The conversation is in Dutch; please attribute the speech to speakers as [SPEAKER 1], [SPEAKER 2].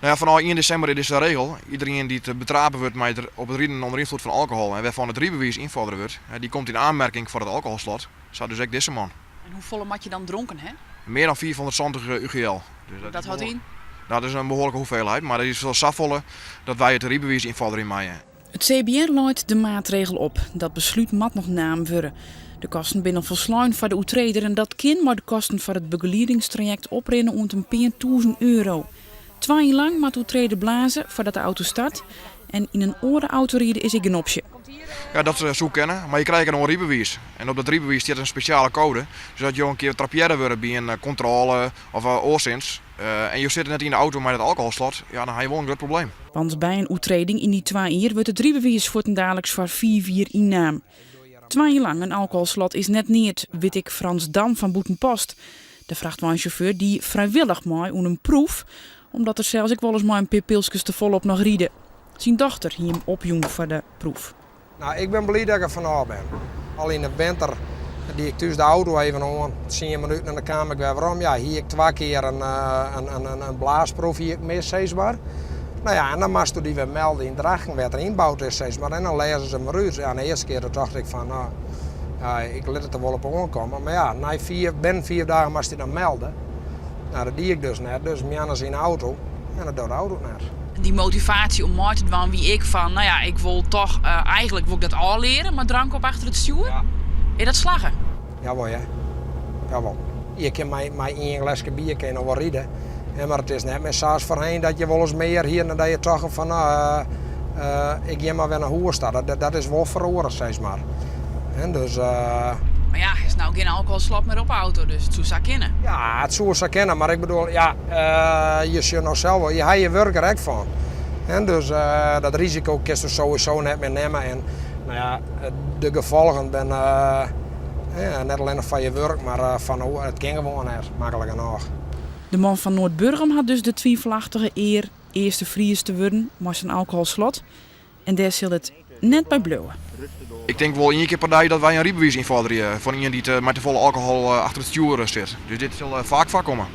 [SPEAKER 1] Nou ja, vanaf 1 december is de regel. Iedereen die het betrapen wordt op het rijden onder invloed van alcohol en waarvan het rijbewijs invorderen wordt, die komt in aanmerking voor het alcoholslot. Zou dus ook deze man.
[SPEAKER 2] En hoe volle mat je dan dronken, hè?
[SPEAKER 1] Meer dan 470 UGL. Dus
[SPEAKER 2] Dat houdt in?
[SPEAKER 1] Dat is een behoorlijke hoeveelheid, maar dat is zo safvolle dat wij het rijbewijs invorderen in mei.
[SPEAKER 2] Het CBR luidt de maatregel op. Dat besluit mat nog naam worden. De kosten binnen volsluin voor de oetreder en dat kind maar de kosten voor het begeleidingstraject oprennen om een paar €1.000. 2 jaar lang moet oetreder blazen voordat de auto start. En in een orenauto rijden is ik een optie.
[SPEAKER 1] Ja, dat is zo kennen, maar je krijgt een rijbewijs. En op dat rijbewijs staat een speciale code. Dus dat je een keer trappière wordt bij een controle of oorzins. En je zit net in de auto met het alcoholslot, ja, dan heb je wel een groot probleem.
[SPEAKER 2] Want bij een oetreding in die 2 jaar wordt het rijbewijs voortdurend voor 4 jaar innaam. 2 jaar lang een alcoholslot is net niet, weet ik Frans Dam van Boetenpost. De vrachtwagenchauffeur die vrijwillig maai om een proef, omdat er zelfs ik wel eens maar een paar pilsjes te volop nog rieden. Zijn dochter hier hem opjong voor de proef.
[SPEAKER 3] Nou, ik ben blij dat ik er vanaf ben. Al in de winter die ik thuis de auto even aan, 10 minuten naar de kamer weer waarom. Ja, hier ik 2 keer een blaasproef hier ik mis, steeds maar. Nou ja, en dan moest je die weer melden in Drachten, werd er ingebouwd is steeds maar. En dan lezen ze me uit. Ja, de eerste keer dacht ik van, nou, ja, ik let het er wel op aankomen. Maar ja, binnen 4 dagen moest hij dan melden. Nou, dat deed ik dus net. Dus Mianne in de auto en dat doet de auto net.
[SPEAKER 2] Die motivatie om mooi te doen wie ik van, nou ja, ik wil toch, eigenlijk wil ik dat al leren, maar drank op achter het stuur.
[SPEAKER 3] Ja.
[SPEAKER 2] Is dat slagen?
[SPEAKER 3] Jawel, ja. Jawel. Je kan mij 1 glasje bier nog wel rijden. Ja, maar het is net met saus voorheen dat je wel eens meer hier en dat je toch van, ik ga maar weer naar huis staan. Dat is wel verhoren, zeg maar. En dus,
[SPEAKER 2] Maar ja, er is nou geen alcoholslot meer op de auto, dus het zou kennen.
[SPEAKER 3] ja, het zou ze kennen, maar ik bedoel, ja, je ziet nou zelf wel, je hebt je werk er echt van. En dus dat risico kun je sowieso net meer nemen. En nou ja, de gevolgen ben net alleen van je werk, maar van hoe het ging gewoon net makkelijker nog.
[SPEAKER 2] De man van Noordburgum had dus de twijfelachtige eer eerste Fries te worden, maar zijn alcoholslot. En daar zal het net bij blijven.
[SPEAKER 1] Ik denk wel 1 keer per dag dat wij een rijbewijs invorderen van iemand die met de volle alcohol achter het stuur zit. Dus dit zal vaak voorkomen.